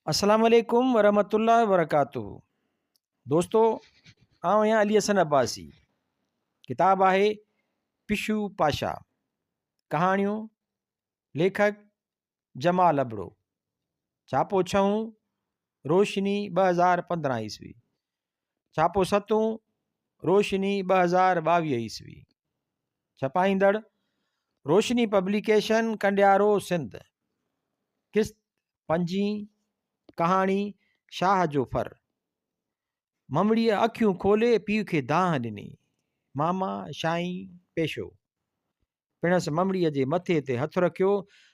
अस्सलाम वालेकुम वरहमतुल्लाहि वबरकातुहू। दोस्तों, आउं आहियां अली हसन अब्बासी। किताब आहे पिशू पाशा। कहाणियूं लेखक जमाल अबड़ो। छापो छऊं रोशनी 2015 ईस्वी। छापो सतूं रोशनी 2022 ईस्वी। छपाईंदड़ रोशनी पब्लिकेशन कंडियारो सिंध। किस्त 5। कहाणी शाह जो फर। ममड़ीअ अखियूं खोले पीउ खे दाह ॾिनी। मामा शाईं पेशो। पिणस ममड़ीअ जे मथे ते हथु रखियो।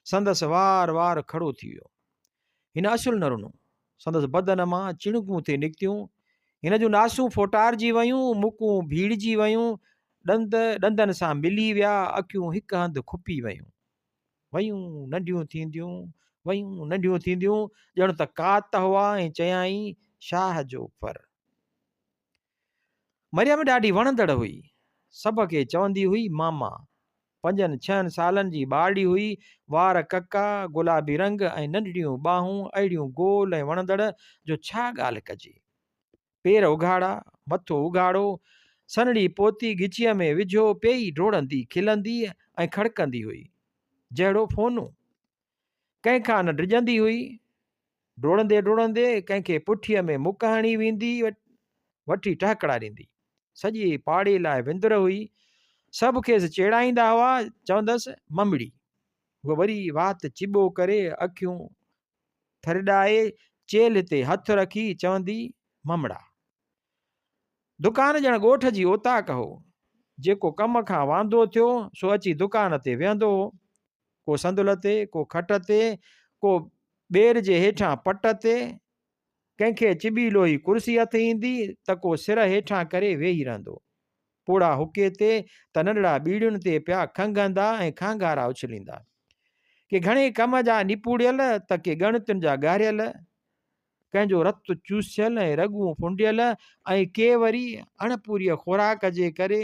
संदसि वार वार खड़ो थी वियो। हिन असुल न रुनो। संदसि बदन मां चिणकूं थे निकितियूं। हिन जूं नासूं फोटारजी वयूं, मुकूं भीड़जी वयूं, ॾंदनि सां मिली विया, अखियूं हिकु हंधि खुपी वयूं। वयूं नंढियूं थींदियूं, वयूं नंढियूं थींदियूं, ॼण त कात हुआ ऐं चयाईं शाह जो फर। मरियम ॾाढी वणंदड़ हुई। सभ खे चवंदी हुई मामा। 5-6 सालनि जी ॿारड़ी हुई। वार कका, गुलाबी रंग ऐं नंढड़ियूं ॿाहूं, अहिड़ियूं गोल ऐं वणंदड़ जो छा ॻाल्हि कजे। पेर उघाड़ा, मथो उघाड़ो, सनड़ी पोती गिचीअ में विझो, पेई डोड़ंदी खिलंदी ऐं खड़कंदी हुई जहिड़ो फोनूं। कंहिंखां न डिॼंदी हुई। डोड़ंदे डोड़ंदे कंहिंखे पुठीअ में मुक हणी वेंदी, वठी टहकड़ा ॾींदी। सॼे पाड़े लाइ विंदुर हुई। सभु खेसि चेड़ाईंदा हुआ, चवंदसि ममड़ी। उहा वरी वात चिॿो करे अखियूं थरॾाए चेल ते हथु रखी चवंदी ममड़ा। दुकान ॼण ॻोठ जी ओताक हो। जेको कम खां वांदो थियो सो अची दुकान ते विहंदो हो। को संदुल ते, को खट ते, को ॿेर जे हेठां पट ते। कंहिंखे चिॿी लोही कुर्सी हथ ईंदी त को सिर हेठां करे वेही रहंदो। पोड़ा हुके ते त नंढड़ा बीड़ियुनि ते पिया खंघंदा ऐं खांगारा उछलींदा। के घणे कम जा निपुड़ियल त के गणितुनि जा ॻारियल। कंहिंजो रतु चूसियल ऐं रॻूं फुंडियल, ऐं के वरी अणपूरीअ खुराक जे करे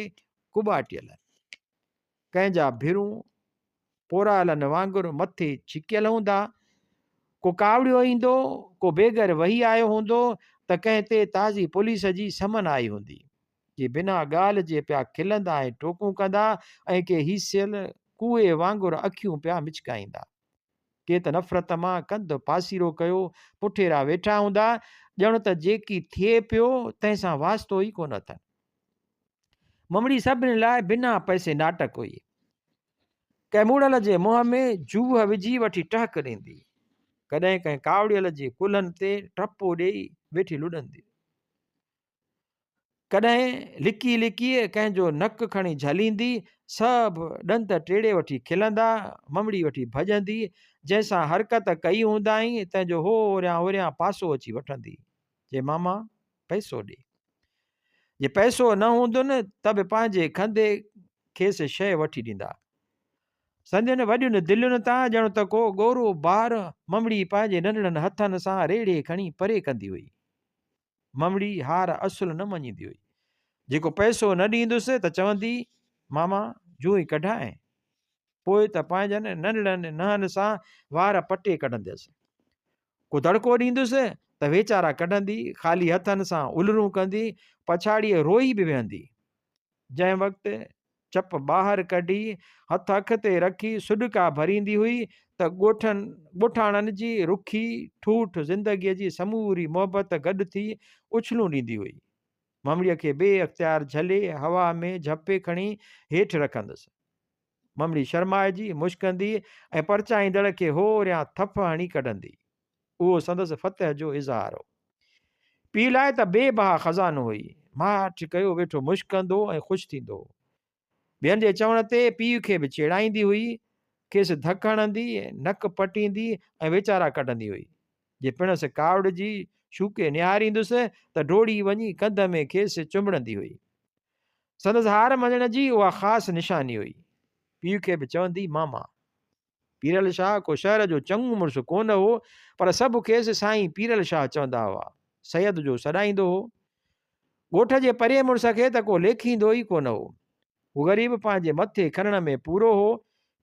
कुॿाटियल। कंहिंजा भिरूं पोरालनि वांगुरु मथे छिकियल हूंदा। को कावड़ियो ईंदो, को बेगर वही आयो हूंदो त कंहिं ते ताज़ी पुलिस जी समन आई हूंदी। के बिना ॻाल्हि जे पिया खिलंदा ऐं टोकूं कंदा, ऐं के हीसियल कुए वांगुरु अखियूं पिया मिचकाईंदा। के त नफ़रत मां कंध पासीरो कयो पुठेरा वेठा हूंदा, ॼण त जेकी थिए पियो तंहिंसां वास्तो ई कोन अथनि। ममड़ी सभिनी लाइ बिना पैसे नाटक हुई। कंहिं मूड़ल जे मुंहं में जूह विझी वठी टहक ॾींदी। कॾहिं कंहिं कावड़ियल जे कुल्हनि ते टपो ॾेई वेठी लुॾंदी। कॾहिं लिकी लिकी कंहिंजो नक खणी झलींदी। सभु ॾंद टेड़े वठी खिलंदा। ममड़ी वठी भॼंदी। जंहिंसां हरकत कई हूंदाई तंहिंजो होरियां होरियां पासो अची वठंदी। जे मामा पैसो ॾे। जे पैसो न हूंदुनि त बि पंहिंजे खंदे खेसि शइ वठी ॾींदा। संदियुनि वॾियुनि दिलियुनि तां ॼण त को ॻोरो बार ममड़ी पंहिंजे नंढड़नि हथनि सां रेड़े खणी परे कंदी हुई। ममड़ी हार असुल न मञींदी हुई। जेको पैसो न ॾींदुसि त चवंदी मामा जूं ई कढाए। पोइ त पंहिंजनि नंढड़नि नहनि सां वार पटे कढंदसि। को दड़को ॾींदुसि त वेचारा कढंदी, ख़ाली हथनि सां उलरूं कंदी, पछाड़ीअ रोई बि वेहंदी। जंहिं वक़्तु चप ॿाहिरि कढी हथ अख ते रखी सुॾका भरींदी हुई त ॻोठाणनि जी रुखी ठूठ ज़िंदगीअ जी समूरी मोहबत गॾु थी उछलूं ॾींदी हुई। ममड़ीअ खे बे अख़्तियार झले हवा में झपे खणी हेठि रखंदुसि। ममड़ी शर्माइजी मुश्कंदी ऐं परचाईंदड़ खे होरियां थप हणी कढंदी। उहो संदसि फतह जो इज़हार हो। पीउ लाइ त बेबहा खज़ानो हुई। माठ कयो वेठो मुश्कंदो ऐं ख़ुशि थींदो हो। ॿियनि जे चवण ते पीउ खे बि छेड़ाईंदी हुई। खेसि धक हणंदी, नक पटींदी ऐं वेचारा कढंदी हुई। जे पिणसि कावड़ जी शूके निहारींदुसि त डोड़ी वञी कंध में खेसि चुंबड़ंदी हुई। संदसि हार मञण जी उहा ख़ासि निशानी हुई। पीउ खे बि चवंदी मामा। पीरल शाह को शहर जो चङो मुड़ुसु कोन हो, पर सभु खेसि साईं पीरल शाह चवंदा हुआ। सैयद जो सॾाईंदो हो। ॻोठ जे परे मुड़ुस खे त को लेखींदो ई कोन हो। हू ग़रीब पंहिंजे मथे खणण में पूरो हो।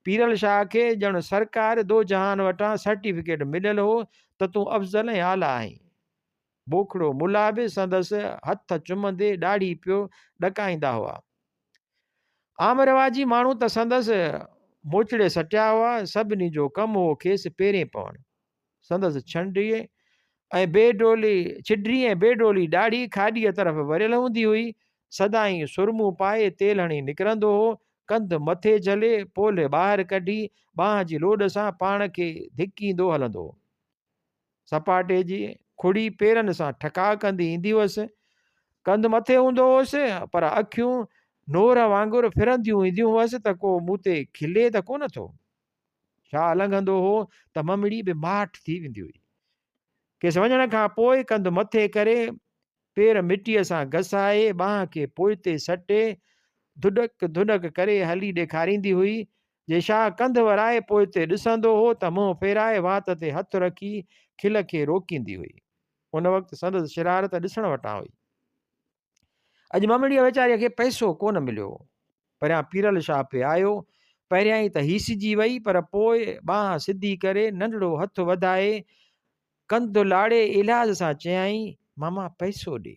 पीरल शाह खे ॼण सरकार दो जहान वटां सर्टिफिकेट मिलियल हो त तूं अफ़ज़ल ऐं आला आहीं। बोखड़ो मुला बि संदसि हथ चुमंदे ॾाढी पियो ॾकाईंदा हुआ। आम रिवाजी माण्हू त संदसि मोचड़े सटिया हुआ। सभिनी जो कमु हो खेसि पेरें पवणु। संदसि छंडीअ ऐं बेडोली छिडरी ऐं बेडोली ॾाढी खाॾीअ तरफ़ वरियल हूंदी हुई। सदाईं सुरमूं पाए तेल हणी निकिरंदो हो। कंध मथे झले पोल ॿाहिरि कढी बांह जी लोॾ सां पाण खे धिकींदो हलंदो हो। सपाटे जी खुड़ी पेरनि सां ठका कंदी ईंदी हुअसि। कंध मथे हूंदो हुअसि पर अखियूं नोर वांगुरु फिरंदियूं ईंदियूं हुअसि त को मूं ते खिले त कोन थो। शाह लंघंदो हो त ममड़ी बि माठ थी वेंदी हुई। खेसि वञण खां पोइ कंध मथे करे पेर मिटीअ सां घसाए बांह खे पोइते सटे धुॾक धुॾक करे हली ॾेखारींदी हुई। जे शाह कंध वराए पोइते ॾिसंदो हो त मुंहुं फेराए वात ते हथु रखी खिल खे रोकींदी हुई। उन वक़्तु संदसि शरारत ॾिसण वटां हुई। अॼु ममड़ीअ वीचारीअ खे पैसो कोन मिलियो। परियां पीरल शाह पे आयो। पहिरियां ई त हीसिजी वई पर पोइ बांह सिधी करे नंढड़ो हथु वधाए कंधु लाड़े इलाज सां चयाईं, मामा पैसो ॾे।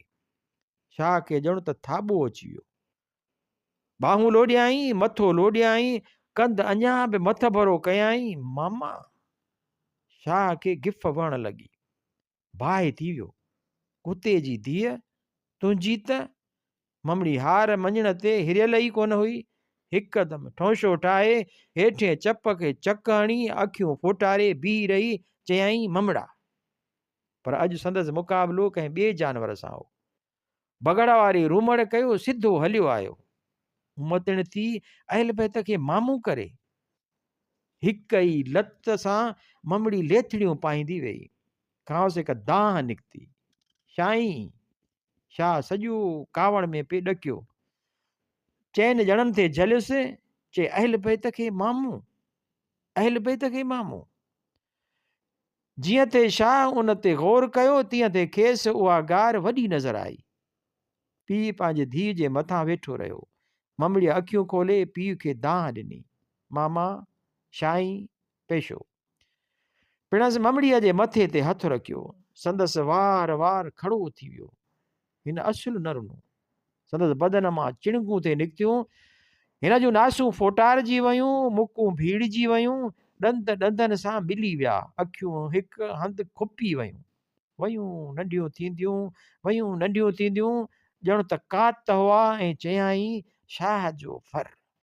शाह खे ॼण त थाॿो अची वियो। बाहूं लोॾियाई, मथो लोॾियाई, कंध अञा बि मथ भरो कयाई, मामा। शाह खे गिफ़ वहण लॻी। बाहि थी वियो। कुते जी धीअ तुंहिंजी त। ममड़ी हार मञण ते हिरियल ई कोन हुई। हिकदमि ठौंशो ठाहे हेठिएं चप खे चक हणी अखियूं फोटारे बीह रही चयाईं, ममड़ा। पर अॼु संदसि मुक़ाबिलो कंहिं ॿिए जानवर सां हो। बगड़ वारी रूमड़ कयो सिधो हलियो आयो। उमतण थी अहल बैत खे मामूं करे हिक ई लत सां ममड़ी लेथड़ियूं पाईंदी वेई। खांस हिक दाह निकिती। शाईं। शाह सॼो कावड़ में पे ॾकियो। चइनि ॼणनि ते झलियुसि। चए अहल बैत खे मामूं, अहल बैत खे मामूं। जीअं ते शाह उन ते गौर कयो तीअं ते खेसि उहा गार वॾी नज़र आई। पीउ पंहिंजे धीउ जे मथां वेठो रहियो। ममड़ीअ अखियूं खोले पीउ खे दाह ॾिनी। मामा, शाईं, पेशो। पिणसि ममड़ीअ जे मथे ते हथु रखियो। संदसि वार वार खड़ो थी वियो। हिन असुलु न रुनो। संदसि बदन मां चिणगूं ते निकितियूं। हिन जूं नासूं फोटारजी वयूं, मुकूं भीड़जी वयूं, ॾंद ॾंदनि सां मिली विया, अखियूं हिकु हंधि खुपी वयूं। वयूं नंढियूं थींदियूं, वयूं नंढियूं थींदियूं, ॼण त कात हुआ ऐं चयाईं, शाह जो फर।